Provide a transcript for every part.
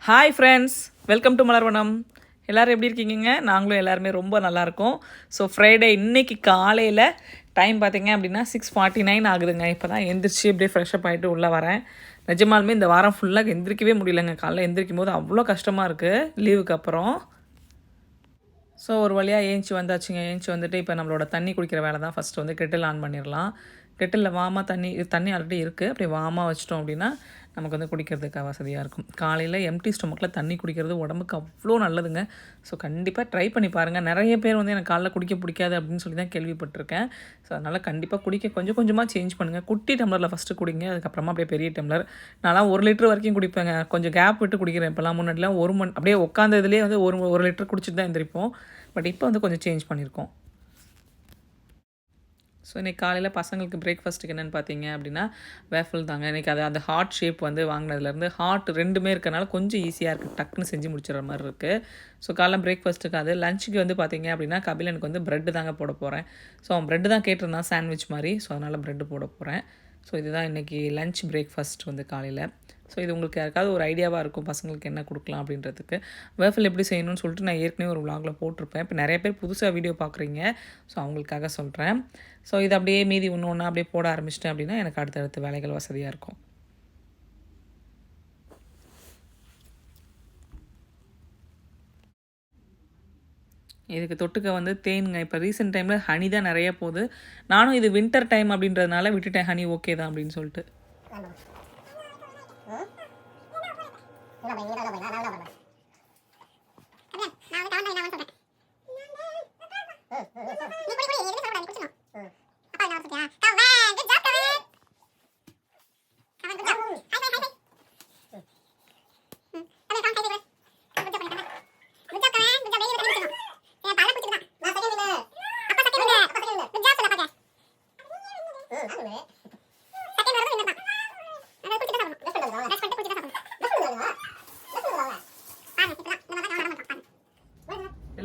Hi friends, welcome to மலர் வனம். எல்லோரும் எப்படி இருக்கீங்க? நாங்களும் எல்லாருமே ரொம்ப நல்லாயிருக்கோம். ஸோ ஃப்ரைடே இன்றைக்கி காலையில் டைம் பார்த்திங்க அப்படின்னா 6:49 ஆகுதுங்க. இப்போ தான் எந்திரிச்சு அப்படியே ஃப்ரெஷ்அப் ஆகிட்டு உள்ளே வரேன். நிஜமாலுமே இந்த வாரம் ஃபுல்லாக எந்திரிக்கவே முடியலைங்க. காலையில் எந்திரிக்கும் போது அவ்வளோ கஷ்டமாக இருக்குது லீவுக்கு அப்புறம். ஸோ ஒரு வழியாக ஏஞ்சி வந்தாச்சுங்க. ஏஞ்சி வந்துட்டு இப்போ நம்மளோட தண்ணி குடிக்கிற வேலை தான். ஃபஸ்ட்டு வந்து கெட்டில் ஆன் பண்ணிடலாம். கெட்டிலில் வாமாக தண்ணி ஆல்ரெடி இருக்குது. அப்படி வாமாக வச்சிட்டோம் அப்படின்னா நமக்கு வந்து குடிக்கிறதுக்கு வசதியாக இருக்கும். காலையில் எம்டி ஸ்டொமக்கில் தண்ணி குடிக்கிறது உடம்புக்கு அவ்வளோ நல்லதுங்க. ஸோ கண்டிப்பாக ட்ரை பண்ணி பாருங்கள். நிறைய பேர் வந்து எனக்கு காலைல குடிக்க பிடிக்காது அப்படின்னு சொல்லி தான் கேள்விப்பட்டிருக்கேன். ஸோ அதனால் கண்டிப்பாக குடிக்க கொஞ்சம் கொஞ்சமாக சேஞ்ச் பண்ணுங்கள். குட்டி டம்ளரில் ஃபஸ்ட்டு குடிங்க, அதுக்கப்புறமா அப்படியே பெரிய டம்ளர். நான்லாம் 1 லிட்டர் வரைக்கும் குடிப்பேங்க. கொஞ்சம் கேப் விட்டு குடிக்கிறேன். இப்போலாம் முன்னாடிலாம் 1 மணி அப்படியே உட்காந்ததுலேயே வந்து ஒரு லிட்டர் குடிச்சிட்டு தான் எழுந்திரிப்போம். பட் இப்போ வந்து கொஞ்சம் சேஞ்ச் பண்ணியிருக்கோம். ஸோ இன்றைக்கி காலையில் பசங்களுக்கு பிரேக்ஃபாஸ்ட்டுக்கு என்னென்னு பார்த்தீங்க அப்படின்னா வேஃபில் தாங்க. இன்றைக்கி அந்த ஹார்ட் ஷேப் வந்து வாங்கினதுலேருந்து ஹார்ட் ரெண்டுமே இருக்கிறனால கொஞ்சம் ஈஸியாக இருக்குது, டக்குன்னு செஞ்சு முடிச்சிடுற மாதிரி இருக்குது. ஸோ காலைல பிரேக்ஃபாஸ்ட்டுக்கு அது. லஞ்சுக்கு வந்து பார்த்தீங்க அப்படின்னா கபிலனுக்கு வந்து ப்ரெட்டு தாங்க போட போகிறேன். ஸோ அவன் ப்ரெட்டு தான் கேட்டிருந்தான், சாண்ட்விச் மாதிரி. ஸோ அதனால் ப்ரெட்டு போட போகிறேன். ஸோ இதுதான் இன்றைக்கி லஞ்ச் பிரேக்ஃபாஸ்ட் வந்து காலையில். ஸோ இது உங்களுக்கு யாருக்காவது ஒரு ஐடியாவாக இருக்கும் பசங்களுக்கு என்ன கொடுக்கலாம் அப்படின்றதுக்கு. வேஃபில் எப்படி செய்யணும்னு சொல்லிட்டு நான் ஏற்கனவே ஒரு விலாகில் போட்டிருப்பேன். இப்போ நிறைய பேர் புதுசாக வீடியோ பார்க்குறீங்க. ஸோ அவங்களுக்காக சொல்கிறேன். ஸோ இது அப்படியே மீதி ஒன்று அப்படியே போட ஆரம்பிச்சிட்டேன் அப்படின்னா எனக்கு அடுத்தடுத்த வேலைகள் வசதியாக இருக்கும். இதுக்கு தொட்டுக்க வந்து தேனுங்க. இப்போ ரீசெண்ட் டைமில் ஹனி தான் நிறைய போகுது. நானும் இது வின்டர் டைம் அப்படின்றதுனால விட்டுட்டேன், ஹனி ஓகே தான் அப்படின்னு சொல்லிட்டு.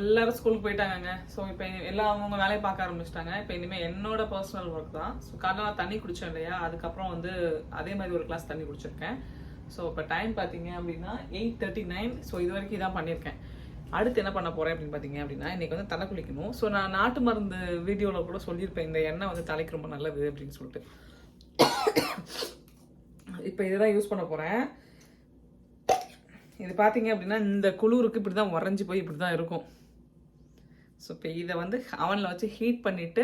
எல்லோரும் ஸ்கூலுக்கு போயிட்டாங்க. ஸோ இப்போ எல்லாம் அவங்க வேலையை பார்க்க ஆரம்பிச்சிட்டாங்க. இப்போ இனிமேல் என்னோட பர்சனல் ஒர்க் தான். ஸோ காலையில் நான் தண்ணி குடித்தேன் இல்லையா, அதுக்கப்புறம் வந்து அதே மாதிரி ஒரு கிளாஸ் தண்ணி குடிச்சிருக்கேன். ஸோ இப்போ டைம் பார்த்தீங்க அப்படின்னா 8:39. ஸோ இது வரைக்கும் இதான் பண்ணியிருக்கேன். அடுத்து என்ன பண்ண போகிறேன் அப்படின்னு பார்த்தீங்க அப்படின்னா இன்றைக்கி வந்து தலை குளிக்கணும். ஸோ நான் நாட்டு மருந்து வீடியோவில் கூட சொல்லியிருப்பேன், இந்த எண்ணெய் வந்து தலைக்கு ரொம்ப நல்லது அப்படின்னு சொல்லிட்டு. இப்போ இதுதான் யூஸ் பண்ண போகிறேன். இது பார்த்தீங்க அப்படின்னா இந்த குளிருக்கு இப்படி தான் உறைஞ்சி போய் இப்படி தான் இருக்கும். ஸோ இப்போ இதை வந்து அவனில் வச்சு ஹீட் பண்ணிவிட்டு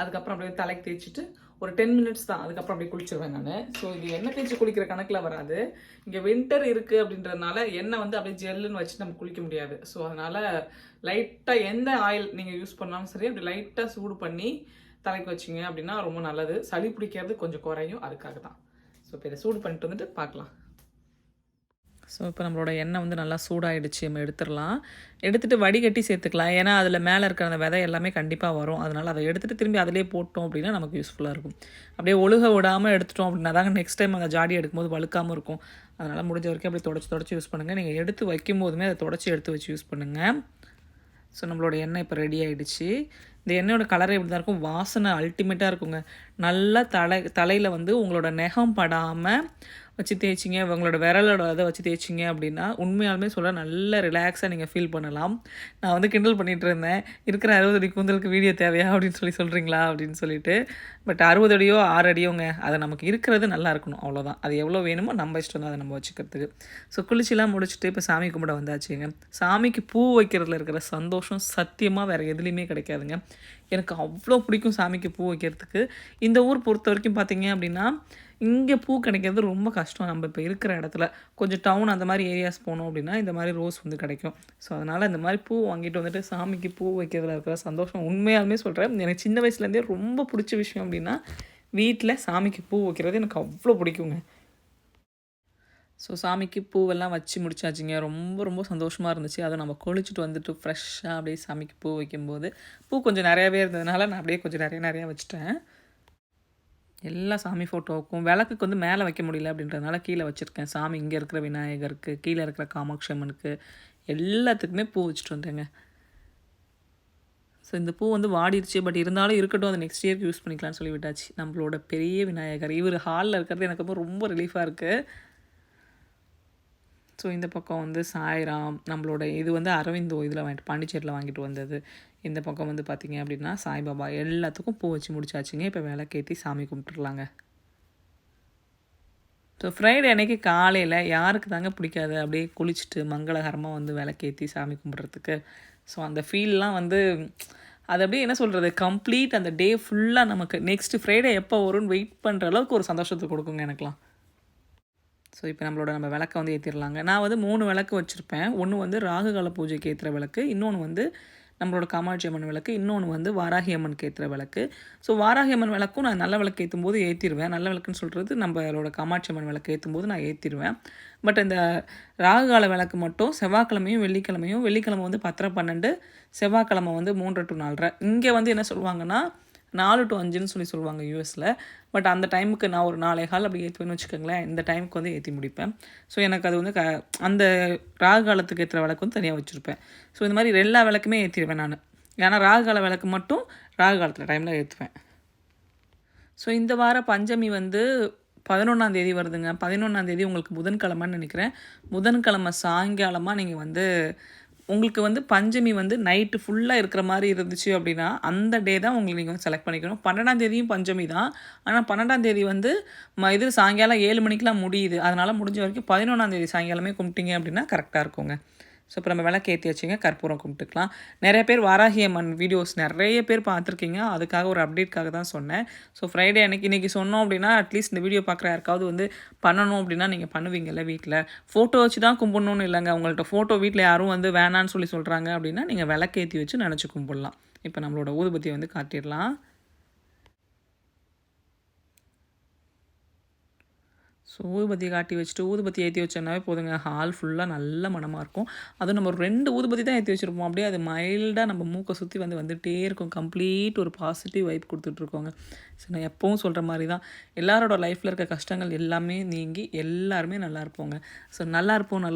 அதுக்கப்புறம் அப்படியே தலைக்கு தேய்ச்சிட்டு ஒரு 10 மினிட்ஸ் தான், அதுக்கப்புறம் அப்படியே குளிச்சிருவேன் நான். ஸோ இது எண்ணெய் தேய்ச்சி குளிக்கிற கணக்கில் வராது. இங்கே வின்டர் இருக்குது அப்படின்றதுனால எண்ணெய் வந்து அப்படியே ஜெல்லுன்னு வச்சு நம்ம குளிக்க முடியாது. ஸோ அதனால் லைட்டாக எந்த ஆயில் நீங்கள் யூஸ் பண்ணாலும் சரி அப்படி லைட்டாக சூடு பண்ணி தலைக்கு வச்சிங்க அப்படின்னா ரொம்ப நல்லது. சளி பிடிக்கிறது கொஞ்சம் குறையும், அதுக்காக தான். ஸோ இப்போ இதை சூடு பண்ணிட்டு வந்துட்டு பார்க்கலாம். ஸோ இப்போ நம்மளோட எண்ணெய் வந்து நல்லா சூடாகிடுச்சு, நம்ம எடுத்துடலாம். எடுத்துகிட்டு வடிகட்டி சேர்த்துக்கலாம். ஏன்னா அதில் மேலே இருக்கிற அந்த விதை எல்லாமே கண்டிப்பாக வரும். அதனால் அதை எடுத்துகிட்டு திரும்பி அதிலே போட்டோம் அப்படின்னா நமக்கு யூஸ்ஃபுல்லாக இருக்கும். அப்படியே ஒழுக விடாமல் எடுத்துட்டோம் அப்படின்னா தாங்க நெக்ஸ்ட் டைம் அந்த ஜாடி எடுக்கும்போது வழுக்காமல் இருக்கும். அதனால் முடிஞ்ச வரைக்கும் அப்படியே தொடச்சி யூஸ் பண்ணுங்கள். நீங்கள் எடுத்து வைக்கும் போதுமே அதை தொடச்சி எடுத்து வச்சு யூஸ் பண்ணுங்கள். ஸோ நம்மளோட எண்ணெய் இப்போ ரெடி ஆகிடுச்சு. இந்த எண்ணெயோட கலரே இப்படி தான் இருக்கும். வாசனை அல்டிமேட்டாக இருக்குங்க. நல்லா தலையில் வந்து உங்களோட நெகம் படாமல் வச்சு தேய்ச்சிங்க, உங்களோட விரலோட அதை வச்சு தேய்ச்சிங்க அப்படின்னா உண்மையாலுமே சொல்ல நல்ல ரிலாக்ஸாக நீங்கள் ஃபீல் பண்ணலாம். நான் வந்து கிண்டல் பண்ணிகிட்டு இருந்தேன், இருக்கிற 60 அடி கூந்தலுக்கு வீடியோ தேவையா அப்படின்னு சொல்கிறீங்களா அப்படின்னு சொல்லிட்டு. பட் 60 அடியோ 6 அடியோங்க, அதை நமக்கு இருக்கிறது நல்லா இருக்கணும், அவ்வளோதான். அது எவ்வளோ வேணுமோ நம்ம இஷ்டம் தான் அதை நம்ம வச்சுக்கிறதுக்கு. ஸோ குளிச்சுலாம் முடிச்சுட்டு இப்போ சாமி கும்பிட வந்தாச்சுங்க. சாமிக்கு பூ வைக்கிறதுல இருக்கிற சந்தோஷம் சத்தியமாக வேறு எதுலேயுமே கிடைக்காதுங்க. எனக்கு அவ்வளோ பிடிக்கும் சாமிக்கு பூ வைக்கிறதுக்கு. இந்த ஊர் பொறுத்த வரைக்கும் பார்த்தீங்க அப்படின்னா இங்கே பூ கிடைக்கிறது ரொம்ப கஷ்டம். நம்ம இப்போ இருக்கிற இடத்துல கொஞ்சம் டவுன் அந்த மாதிரி ஏரியாஸ் போனோம் அப்படின்னா இந்த மாதிரி ரோஸ் வந்து கிடைக்கும். ஸோ அதனால் இந்த மாதிரி பூ வாங்கிட்டு வந்துட்டு சாமிக்கு பூ வைக்கிறதுல இருக்கிற சந்தோஷம் உண்மையாலுமே சொல்கிறேன். எனக்கு சின்ன வயசுலேருந்தே ரொம்ப பிடிச்ச விஷயம் அப்படின்னா வீட்டில் சாமிக்கு பூ வைக்கிறது எனக்கு அவ்வளோ பிடிக்குங்க. ஸோ சாமிக்கு பூவெல்லாம் வச்சு முடிச்சாச்சுங்க. ரொம்ப ரொம்ப சந்தோஷமாக இருந்துச்சு. அதை நம்ம குளிச்சுட்டு வந்துட்டு ஃப்ரெஷ்ஷாக அப்படியே சாமிக்கு பூ வைக்கும்போது பூ கொஞ்சம் நிறையாவே இருந்ததுனால நான் அப்படியே கொஞ்சம் நிறையா வச்சுட்டேன். எல்லா சாமி ஃபோட்டோவுக்கும் விளக்குக்கு வந்து மேலே வைக்க முடியல அப்படின்றதுனால கீழே வச்சுருக்கேன். சாமி இங்கே இருக்கிற விநாயகருக்கு, கீழே இருக்கிற காமாட்சி அம்மனுக்கு எல்லாத்துக்குமே பூ வச்சுட்டு வந்தேங்க. ஸோ இந்த பூ வந்து வாடிடுச்சு, பட் இருந்தாலும் இருக்கட்டும், அது நெக்ஸ்ட் இயர்க்கு யூஸ் பண்ணிக்கலாம்னு சொல்லி விட்டாச்சு. நம்மளோட பெரிய விநாயகர் இவர் ஹாலில் இருக்கிறது எனக்கு ரொம்ப ரிலீஃபாக இருக்குது. ஸோ இந்த பக்கம் வந்து சாய்ராம், நம்மளோட இது வந்து அரவிந்தோ இதில் வாங்கிட்டு பாண்டிச்சேரியில் வாங்கிட்டு வந்தது. இந்த பக்கம் வந்து பார்த்திங்க அப்படின்னா சாய்பாபா எல்லாத்துக்கும் பூ வச்சு முடிச்சாச்சுங்க. இப்போ விளக்கேற்றி சாமி கும்பிட்டுருலாங்க. ஸோ ஃப்ரைடே அன்றைக்கி காலையில் யாருக்கு தாங்க பிடிக்காது அப்படியே குளிச்சுட்டு மங்களகரமாக வந்து விளக்கேற்றி சாமி கும்பிட்றதுக்கு. ஸோ அந்த ஃபீல்லாம் வந்து அது அப்படியே என்ன சொல்கிறது, கம்ப்ளீட் அந்த டே ஃபுல்லாக நமக்கு நெக்ஸ்ட்டு ஃப்ரைடே எப்போ வரும்னு வெயிட் பண்ணுற அளவுக்கு ஒரு சந்தோஷத்தை கொடுக்குங்க எனக்குலாம். ஸோ இப்போ நம்ம விளக்கை வந்து ஏற்றிடலாங்க. நான் வந்து 3 விளக்கு வச்சுருப்பேன். ஒன்று வந்து ராகுகால பூஜைக்கு ஏற்றுற விளக்கு, இன்னொன்று வந்து நம்மளோட காமாட்சி அம்மன் விளக்கு, இன்னொன்று வந்து வாராகி அம்மனுக்கு ஏற்றுற விளக்கு. ஸோ வாராகி அம்மன் விளக்கும் நான் நல்ல விளக்கு ஏற்றும் போது ஏற்றிடுவேன். நல்ல விளக்குன்னு சொல்கிறது நம்மளோட காமாட்சி அம்மன் விளக்கு ஏற்றும் போது நான் ஏற்றிடுவேன். பட் இந்த ராகுகால விளக்கு மட்டும் செவ்வாய்க்கிழமையும் வெள்ளிக்கிழமை வந்து 10:30 12, செவ்வாய்க்கிழமை வந்து 3 to 4:30. இங்கே வந்து என்ன சொல்லுவாங்கன்னா 4 to 5ன்னு சொல்லுவாங்க யூஎஸில். பட் அந்த டைமுக்கு நான் ஒரு 4:15 அப்படி ஏற்றுவேன்னு வச்சுக்கோங்களேன். இந்த டைமுக்கு வந்து ஏற்றி முடிப்பேன். ஸோ எனக்கு அது வந்து அந்த ராகு காலத்துக்கு ஏற்றுற விளக்கு வந்து தனியாக வச்சுருப்பேன். ஸோ இந்த மாதிரி எல்லா விளக்குமே ஏற்றிடுவேன் நான். ஏன்னா ராகு கால விளக்கு மட்டும் ராகு காலத்தில் டைமில் ஏற்றுவேன். ஸோ இந்த வார பஞ்சமி வந்து 11ஆம் வருதுங்க. 11ஆம் உங்களுக்கு புதன்கிழமைன்னு நினைக்கிறேன். புதன்கிழமை சாயங்காலமாக நீங்கள் வந்து உங்களுக்கு வந்து பஞ்சமி வந்து நைட்டு ஃபுல்லாக இருக்கிற மாதிரி இருந்துச்சு அப்படின்னா அந்த டே தான் உங்களுக்கு நீங்கள் வந்து செலக்ட் பண்ணிக்கணும். 12ஆம் பஞ்சமி தான். ஆனால் 12ஆம் வந்து இது சாயங்காலம் 7 மணிக்கெலாம் முடியுது. அதனால் முடிஞ்ச வரைக்கும் 11ஆம் சாயங்காலமே கும்பிட்டிங்க அப்படின்னா கரெக்டாக இருக்குங்க. ஸோ இப்போ நம்ம விளக்கு ஏற்றி வச்சுங்க, கற்பூரம் கும்பிட்டுக்கலாம். நிறைய பேர் வாராகி அம்மன் வீடியோஸ் நிறைய பேர் பார்த்துருக்கீங்க. அதுக்காக ஒரு அப்டேட்காக தான் சொன்னேன். ஸோ ஃப்ரைடே இன்றைக்கி சொன்னோம் அப்படின்னா அட்லீஸ்ட் இந்த வீடியோ பார்க்குற யாருக்காவது வந்து பண்ணணும் அப்படின்னா நீங்கள் பண்ணுவீங்கல்ல வீட்டில். ஃபோட்டோ வச்சு தான் கும்பிடணும்னு இல்லைங்க. உங்கள்கிட்ட ஃபோட்டோ வீட்டில் யாரும் வந்து வேணான்னு சொல்கிறாங்க அப்படின்னா நீங்கள் விளக்கு ஏற்றி வச்சு நினச்சி கும்பிடலாம். இப்போ நம்மளோட ஊதுபத்தியை வந்து காட்டிடலாம். ஸோ ஊதுபத்தி காட்டி வச்சுட்டு ஊதுபத்தி ஏற்றி வச்சோன்னாவே போதுங்க, ஹால் ஃபுல்லாக நல்ல மனமாக இருக்கும். அதுவும் நம்ம 2 ஊதுபத்தி தான் ஏற்றி வச்சுருப்போம். அப்படியே அது மைல்டாக நம்ம மூக்கை சுற்றி வந்துகிட்டே இருக்கும். கம்ப்ளீட் ஒரு பாசிட்டிவ் வைப் கொடுத்துட்ருக்கோங்க. ஸோ நான் எப்பவும் சொல்கிற மாதிரி தான் எல்லாரோட லைஃப்பில் இருக்க கஷ்டங்கள் எல்லாமே நீங்கி எல்லாருமே நல்லா இருப்போங்க. ஸோ நல்லா இருப்போம்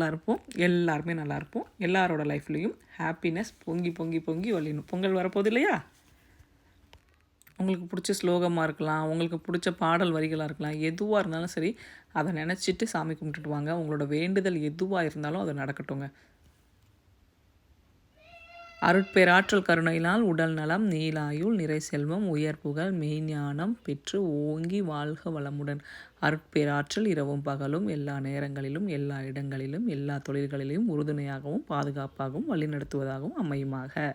எல்லாருமே நல்லா இருப்போம். எல்லாரோட லைஃப்லேயும் ஹாப்பினஸ் பொங்கி பொங்கி பொங்கி வழியணும். பொங்கல் வரப்போகுது இல்லையா? உங்களுக்கு பிடிச்ச ஸ்லோகமாக இருக்கலாம், உங்களுக்கு பிடிச்ச பாடல் வரிகளாக இருக்கலாம், எதுவாக இருந்தாலும் சரி அதை நினச்சிட்டு சாமி கும்பிட்டுட்டு வாங்க. உங்களோட வேண்டுதல் எதுவாக இருந்தாலும் அது நடக்கட்டுங்க. அருட்பேராற்றல் கருணையினால் உடல் நலம், நீலாயுள், நிறை செல்வம், உயர் புகழ், மெய்ஞானம் பெற்று ஓங்கி வாழ்க வளமுடன். அருட்பேராற்றல் இரவும் பகலும் எல்லா நேரங்களிலும் எல்லா இடங்களிலும் எல்லா தொழில்களிலும் உறுதுணையாகவும் பாதுகாப்பாகவும் வழிநடத்துவதாகவும் அமையுமாக.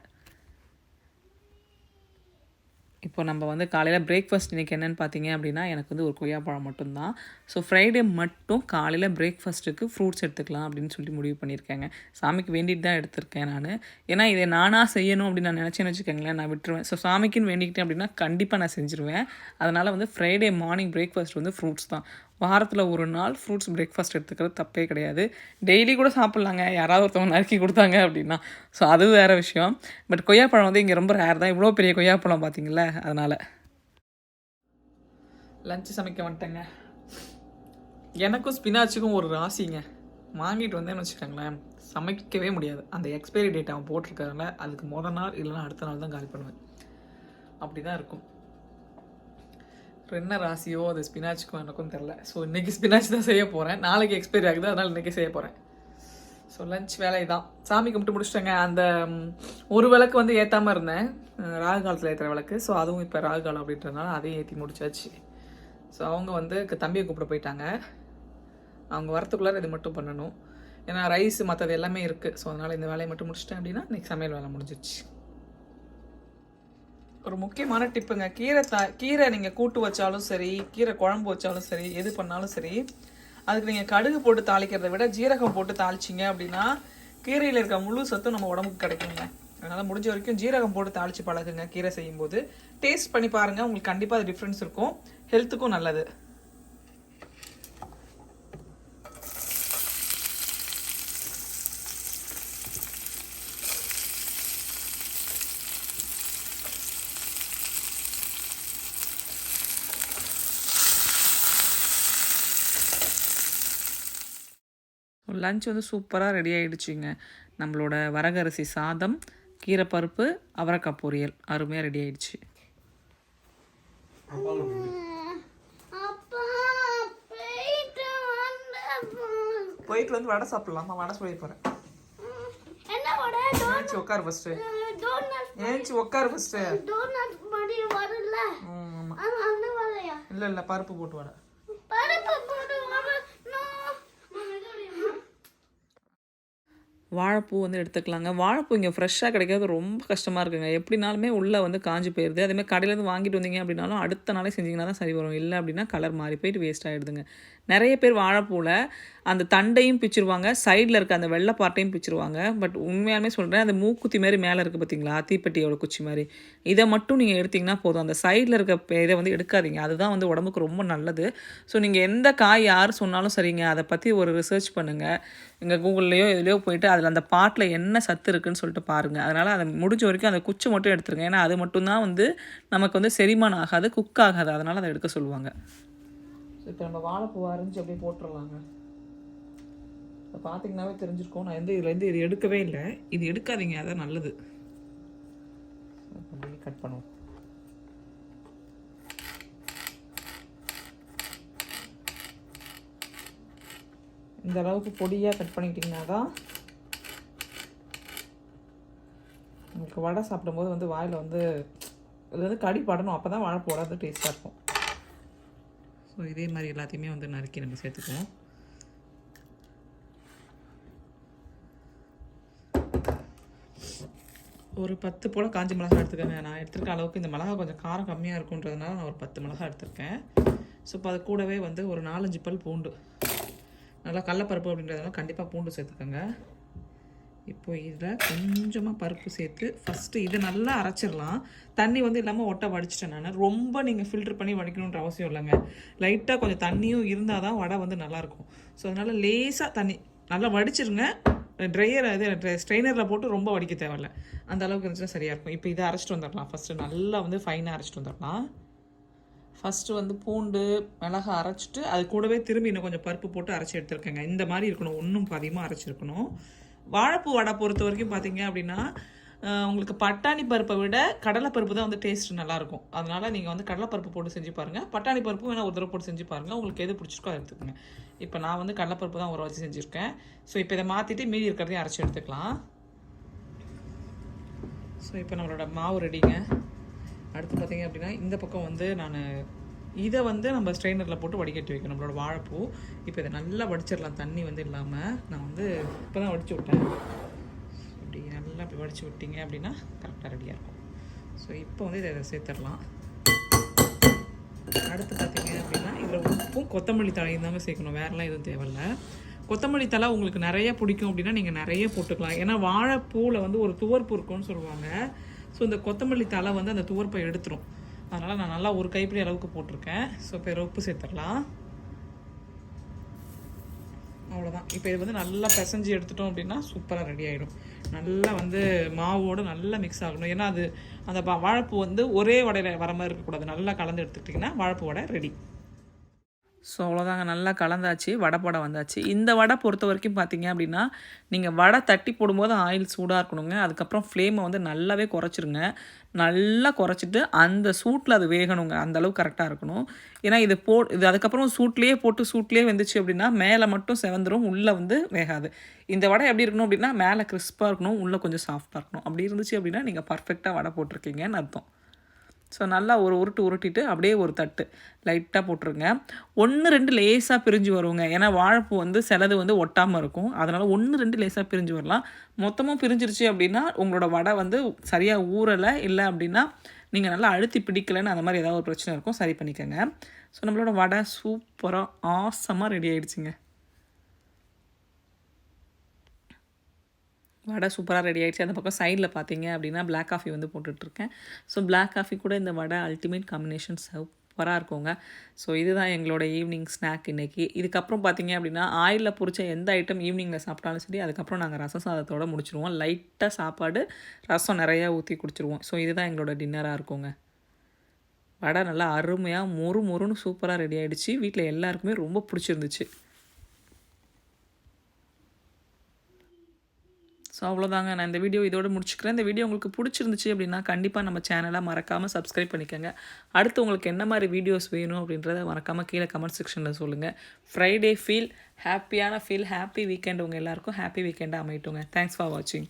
இப்போ நம்ம வந்து காலையில் பிரேக்ஃபாஸ்ட் இன்றைக்கி என்னென்னு பார்த்தீங்க அப்படின்னா எனக்கு வந்து ஒரு கொய்யாப்பழம் மட்டும்தான். ஸோ ஃப்ரைடே மட்டும் காலையில் பிரேக்ஃபாஸ்ட்டுக்கு ஃப்ரூட்ஸ் எடுத்துக்கலாம் அப்படின்னு சொல்லி முடிவு பண்ணியிருக்கேங்க. சாமிக்கு வேண்டிட்டு தான் எடுத்திருக்கேன் நான். ஏன்னா இதை நானாக செய்யணும் அப்படின்னு நான் நினச்சேன்னு வச்சுக்கோங்களேன், நான் விட்டுருவேன். ஸோ சாமிக்குன்னு வேண்டிக்கிட்டேன் அப்படின்னா கண்டிப்பாக நான் செஞ்சுருவேன். அதனால் வந்து ஃப்ரைடே மார்னிங் பிரேக்ஃபாஸ்ட் வந்து ஃப்ரூட்ஸ் தான். வாரத்தில் ஒரு நாள் ஃப்ரூட்ஸ் பிரேக்ஃபாஸ்ட் எடுத்துக்கிறது தப்பே கிடையாது. டெய்லி கூட சாப்பிட்லாங்க, யாராவது ஒருத்தவங்க நறுக்கி கொடுத்தாங்க அப்படின்னா. ஸோ அது வேறு விஷயம். பட் கொய்யாப்பழம் வந்து இங்கே ரொம்ப ரேர் தான். இவ்வளோ பெரிய கொய்யாப்பழம் பார்த்தீங்களா, அதனால். லஞ்சு சமைக்க வந்துட்டேங்க. எனக்கும் ஸ்பினாச்சுக்கும் ஒரு ராசிங்க. வாங்கிட்டு வந்தேன்னு வச்சுக்கோங்களேன், சமைக்கவே முடியாது. அந்த எக்ஸ்பைரி டேட் அவன் போட்டிருக்காருல, அதுக்கு மொதல் நாள் இல்லைனா அடுத்த நாள் தான் காலி பண்ணுவேன். அப்படி தான் இருக்கும். என்ன ராசியோ அது ஸ்பினாச்சுக்கும் எனக்கும் தெரில. ஸோ இன்றைக்கி ஸ்பினாச் தான் செய்ய போகிறேன். நாளைக்கு எக்ஸ்பைரி ஆகுது, அதனால் இன்றைக்கி செய்ய போகிறேன். ஸோ லஞ்ச் வேலை தான். சாமி கும்பிட்டு முடிச்சிட்டேங்க. அந்த ஒரு விளக்கு வந்து ஏற்றாமல் இருந்தேன், ராகு காலத்தில் ஏற்றுற விளக்கு. ஸோ அதுவும் இப்போ ராகு காலம் அப்படின்றதுனால அதையும் ஏற்றி முடிச்சாச்சு. ஸோ அவங்க வந்து தம்பியை கூப்பிட போயிட்டாங்க. அவங்க வரத்துக்குள்ளார இது மட்டும் பண்ணணும். ஏன்னா ரைஸ் மற்றது எல்லாமே இருக்குது. ஸோ அதனால் இந்த வேலையை மட்டும் முடிச்சிட்டேன் அப்படின்னா இன்றைக்கி சமையல் வேலை முடிஞ்சிச்சு. ஒரு முக்கியமான டிப்புங்க, கீரை நீங்கள் கூட்டு வச்சாலும் சரி, கீரை குழம்பு வச்சாலும் சரி, எது பண்ணாலும் சரி, அதுக்கு நீங்கள் கடுகு போட்டு தாளிக்கிறத விட ஜீரகம் போட்டு தாளிச்சிங்க அப்படின்னா கீரையில் இருக்க முழு சத்தும் நம்ம உடம்புக்கு கிடைக்குங்க. அதனால் முடிஞ்ச வரைக்கும் ஜீரகம் போட்டு தாளித்து பழகுங்க. கீரை செய்யும்போது டேஸ்ட் பண்ணி பாருங்கள், உங்களுக்கு கண்டிப்பாக அது டிஃப்ரென்ஸ் இருக்கும், ஹெல்த்துக்கும் நல்லது. லஞ்ச் வந்து சூப்பராக ரெடி ஆகிடுச்சிங்க. நம்மளோட வரகரிசி சாதம், கீரைப்பருப்பு, அவரைக்காய் பொரியல் அருமையாக ரெடி ஆகிடுச்சு. போயிட்டு வந்து வடை சாப்பிடலாமா? வடை சொல்லி போகிறேன். ஏஞ்சி உட்காரு ஃபஸ்ட்டு. ஏஞ்சி உட்காரு ஃபஸ்ட்டு. இல்லை இல்லை பருப்பு போட்டு வடை. வாழைப்பூ வந்து எடுத்துக்கலாங்க. வாழைப்பூ இங்கே ஃப்ரெஷ்ஷாக கிடைக்கிறது ரொம்ப கஷ்டமாக இருக்குங்க. எப்படினாலுமே உள்ளே வந்து காஞ்சி போயிடுது. அதேமாதிரி கடையிலேருந்து வாங்கிட்டு வந்தீங்க அப்படின்னாலும் அடுத்த நாளே செஞ்சிங்கன்னா தான் சரி வரும். இல்லை அப்படின்னா கலர் மாறி போயிட்டு வேஸ்ட் ஆகிடுதுங்க. நிறைய பேர் வாழைப்பூவில் அந்த தண்டையும் பிச்சிருவாங்க, சைடில் இருக்க அந்த வெள்ளை பார்ட்டையும் பிச்சிருவாங்க. பட் உண்மையாலுமே சொல்கிறேன், அந்த மூக்குத்தி மாதிரி மேலே இருக்குது பார்த்தீங்களா, தீப்பெட்டியோட குச்சி மாதிரி, இதை மட்டும் நீங்கள் எடுத்திங்கன்னா போதும். அந்த சைடில் இருக்க இதை வந்து எடுக்காதீங்க. அதுதான் வந்து உடம்புக்கு ரொம்ப நல்லது. ஸோ நீங்கள் எந்த காய் யார் சொன்னாலும் சரிங்க, அதை பற்றி ஒரு ரிசர்ச் பண்ணுங்கள். இங்கே கூகுள்லேயோ எதுலையோ போயிட்டு அதில் அந்த பாட்டில் என்ன சத்து இருக்குதுன்னு சொல்லிட்டு பாருங்கள். அதனால் அதை முடிஞ்ச வரைக்கும் அந்த குச்சி மட்டும் எடுத்துருங்க. ஏன்னா அது மட்டும்தான் வந்து நமக்கு வந்து செரிமானம் ஆகாது, குக் ஆகாது. அதனால் அதை எடுக்க சொல்லுவாங்க. ஸோ இப்போ நம்ம வாழைப்பூ அரைஞ்சி அப்படியே போட்டுடலாங்க. இப்போ பார்த்தீங்கன்னாவே தெரிஞ்சிருக்கோம். நான் இதுலேருந்து இது எடுக்கவே இல்லை. இது எடுக்காதீங்க, அதான் நல்லது. அப்படியே கட் பண்ணுவோம். இந்த அளவுக்கு பொடியாக கட் பண்ணிக்கிட்டிங்கன்னா தான் உங்களுக்கு வடை சாப்பிடும்போது வந்து வாயில் வந்து இது வந்து கடி படணும். அப்போ தான் வாழைப்பூ வடை வந்து டேஸ்ட்டாக இருக்கும். ஸோ இதே மாதிரி எல்லாத்தையுமே வந்து நறுக்கி நம்ம சேர்த்துக்குவோம். ஒரு 10 போல் காஞ்சி மிளகா எடுத்துக்கோங்க. நான் எடுத்துருக்க அளவுக்கு இந்த மிளகா கொஞ்சம் காரம் கம்மியாக இருக்குன்றதுனால நான் ஒரு 10 மிளகா எடுத்திருக்கேன். ஸோ இப்போ அது கூடவே வந்து ஒரு 4-5 பல் பூண்டு, நல்லா கடலப்பருப்பு அப்படின்றதுனால கண்டிப்பாக பூண்டு சேர்த்துக்கோங்க. இப்போ இதில் கொஞ்சமாக பருப்பு சேர்த்து ஃபஸ்ட்டு இதை நல்லா அரைச்சிடலாம். தண்ணி வந்து இல்லாமல் ஒட்டை வடிச்சிட்டேன் நான். ரொம்ப நீங்கள் ஃபில்ட்ரு பண்ணி வடிக்கணுன்ற அவசியம் இல்லைங்க. லைட்டாக கொஞ்சம் தண்ணியும் இருந்தால் தான் வடை வந்து நல்லாயிருக்கும். ஸோ அதனால் லேசாக தண்ணி நல்லா வடிச்சிருங்க. ஸ்ட்ரெயினரில் போட்டு ரொம்ப வடிக்க தேவையில்ல. அந்த அளவுக்கு இருந்துச்சுன்னா சரியாக இருக்கும். இப்போ இதை அரைச்சிட்டு வந்துடலாம். ஃபஸ்ட்டு நல்லா வந்து ஃபைனாக அரைச்சிட்டு வந்துடலாம். ஃபஸ்ட்டு வந்து பூண்டு மிளகா அரைச்சிட்டு அது கூடவே திரும்பி இன்னும் கொஞ்சம் பருப்பு போட்டு அரைச்சி எடுத்துருக்கேங்க. இந்த மாதிரி இருக்கணும், ஒன்றும் அதிகமாக அரைச்சிருக்கணும். வாழைப்பூ வடை பொறுத்த வரைக்கும் பார்த்தீங்க அப்படின்னா உங்களுக்கு பட்டாணி பருப்பை விட கடலைப்பருப்பு தான் வந்து டேஸ்ட் நல்லாயிருக்கும். அதனால் நீங்கள் வந்து கடலைப்பருப்பு போட்டு செஞ்சு பாருங்கள். பட்டாணி பருப்பும் வேணால் ஒரு தடவை போட்டு செஞ்சு பாருங்கள். உங்களுக்கு எது பிடிச்சிருக்கோ அதை எடுத்துக்கோங்க. இப்போ நான் வந்து கடலைப்பருப்பு தான் ஊற வச்சு செஞ்சுருக்கேன். ஸோ இப்போ இதை மாற்றிட்டு மீதி இருக்கிறதையும் அரைச்சி எடுத்துக்கலாம். ஸோ இப்போ நம்மளோட மாவு ரெடிங்க. அடுத்து பார்த்தீங்க அப்படின்னா இந்த பக்கம் வந்து நான் இதை வந்து நம்ம ஸ்ட்ரெயினரில் போட்டு வடிகட்டி வைக்கணும் நம்மளோட வாழைப்பூ. இப்போ இதை நல்லா வடிச்சிடலாம், தண்ணி வந்து இல்லாமல். நான் வந்து இப்போ தான் வடித்து விட்டேன். அப்படி நல்லா அப்படி வடித்து விட்டிங்க அப்படின்னா கரெக்டாக ரெடியாக இருக்கும். ஸோ இப்போ வந்து இதை சேர்த்துடலாம். அடுத்து பார்த்தீங்க அப்படின்னா இதில் உப்பும் கொத்தமல்லி தழையும் தாங்க சேர்க்கணும், வேறெல்லாம் எதுவும் தேவையில்லை. கொத்தமல்லி தழை உங்களுக்கு நிறைய பிடிக்கும் அப்படின்னா நீங்கள் நிறைய போட்டுக்கலாம். ஏன்னா வாழைப்பூவில் வந்து ஒரு துவர்ப்பு இருக்கும்னு சொல்லுவாங்க. ஸோ இந்த கொத்தமல்லி தழை வந்து அந்த துவர்ப்பை எடுத்துரும். அதனால் நான் நல்லா ஒரு கைப்பிடி அளவுக்கு போட்டிருக்கேன். ஸோ இப்போ உப்பு சேர்த்துடலாம். அவ்வளோதான். இப்போ இது வந்து நல்லா பிசைஞ்சு எடுத்துட்டோம் அப்படின்னா சூப்பராக ரெடி ஆகிடும். நல்லா வந்து மாவோடு நல்லா மிக்ஸ் ஆகணும். ஏன்னா அது அந்த வாழைப்பூ வந்து ஒரே வடையில் வர மாதிரி இருக்கக்கூடாது. நல்லா கலந்து எடுத்துக்கிட்டிங்கன்னா வாழைப்பூ வடை ரெடி. ஸோ அவ்வளோதாங்க, நல்லா கலந்தாச்சு, வடை போட வந்தாச்சு. இந்த வடை பொறுத்த வரைக்கும் பார்த்தீங்க அப்படின்னா நீங்கள் வடை தட்டி போடும்போது ஆயில் சூடாக இருக்கணுங்க. அதுக்கப்புறம் ஃப்ளேமை வந்து நல்லாவே குறைச்சிருங்க. நல்லா குறைச்சிட்டு அந்த சூட்டில் அது வேகணுங்க. அந்தளவுக்கு கரெக்டாக இருக்கணும். ஏன்னா இது அதுக்கப்புறம் சூட்லேயே வெந்துச்சு அப்படின்னா மேலே மட்டும் செவந்துடும், உள்ளே வந்து வேகாது. இந்த வடை எப்படி இருக்கணும் அப்படின்னா மேலே கிறிஸ்பாக இருக்கணும், உள்ளே கொஞ்சம் சாஃப்டாக இருக்கணும். அப்படி இருந்துச்சு அப்படின்னா நீங்கள் பர்ஃபெக்டாக வடை போட்டிருக்கீங்கன்னு அர்த்தம். ஸோ நல்லா ஒரு உருட்டிட்டு அப்படியே ஒரு தட்டு லைட்டாக போட்டுருங்க. 1-2 லேசாக பிரிஞ்சு வருங்க. ஏன்னா வாழைப்பூ வந்து சிலது வந்து ஒட்டாமல் இருக்கும். அதனால் 1-2 லேசாக பிரிஞ்சு வரலாம். மொத்தமாக பிரிஞ்சிருச்சு அப்படின்னா உங்களோட வடை வந்து சரியாக ஊறலை, இல்லை அப்படின்னா நீங்கள் நல்லா அழுத்தி பிடிக்கலைன்னு அந்த மாதிரி ஏதாவது ஒரு பிரச்சனை இருக்கும், சரி பண்ணிக்கோங்க. ஸோ நம்மளோட வடை சூப்பராக ஆசமாக ரெடி ஆகிடுச்சிங்க. வடை சூப்பராக ரெடி ஆகிடுச்சு. அந்த பக்கம் சைடில் பார்த்தீங்க அப்படின்னா பிளாக் காஃபி வந்து போட்டுட்ருக்கேன். ஸோ பிளாக் காஃபி கூட இந்த வடை அல்டிமேட் காம்பினேஷன் சூப்பராக இருக்குங்க. ஸோ இதுதான் எங்களோட ஈவினிங் ஸ்நாக் இன்றைக்கி. இதுக்கப்புறம் பார்த்தீங்க அப்படின்னா ஆயிலில் பொரிச்ச எந்த ஐட்டம் ஈவினிங்கில் சாப்பிட்டாலும் சரி, அதுக்கப்புறம் நாங்கள் ரசம் சாதத்தோடு முடிச்சிடுவோம். லைட்டாக சாப்பாடு, ரசம் நிறையா ஊற்றி குடிச்சிடுவோம். ஸோ இதுதான் எங்களோட டின்னராக இருக்குங்க. வடை நல்லா அருமையாக மொறுன்னு சூப்பராக ரெடி ஆகிடுச்சு. வீட்டில் எல்லாருக்குமே ரொம்ப பிடிச்சிருந்துச்சு. ஸோ அவ்வளோதாங்க. நான் இந்த வீடியோ இதோட முடிச்சுக்கிறேன். இந்த வீடியோ உங்களுக்கு பிடிச்சிருந்துச்சு அப்படின்னா கண்டிப்பாக நம்ம சேனலை மறக்காமல் சப்ஸ்கிரைப் பண்ணிக்கோங்க. அடுத்து உங்களுக்கு என்ன மாதிரி வீடியோஸ் வேணும் அப்படின்றத மறக்காமல் கீழே கமெண்ட் செக்ஷனில் சொல்லுங்கள். ஃப்ரைடே ஃபீல் ஹாப்பி வீக்கெண்ட் உங்கள் எல்லாருக்கும் ஹாப்பி வீக்கெண்டாக அமையட்டுங்க. தேங்க்ஸ் ஃபார் வாட்சிங்.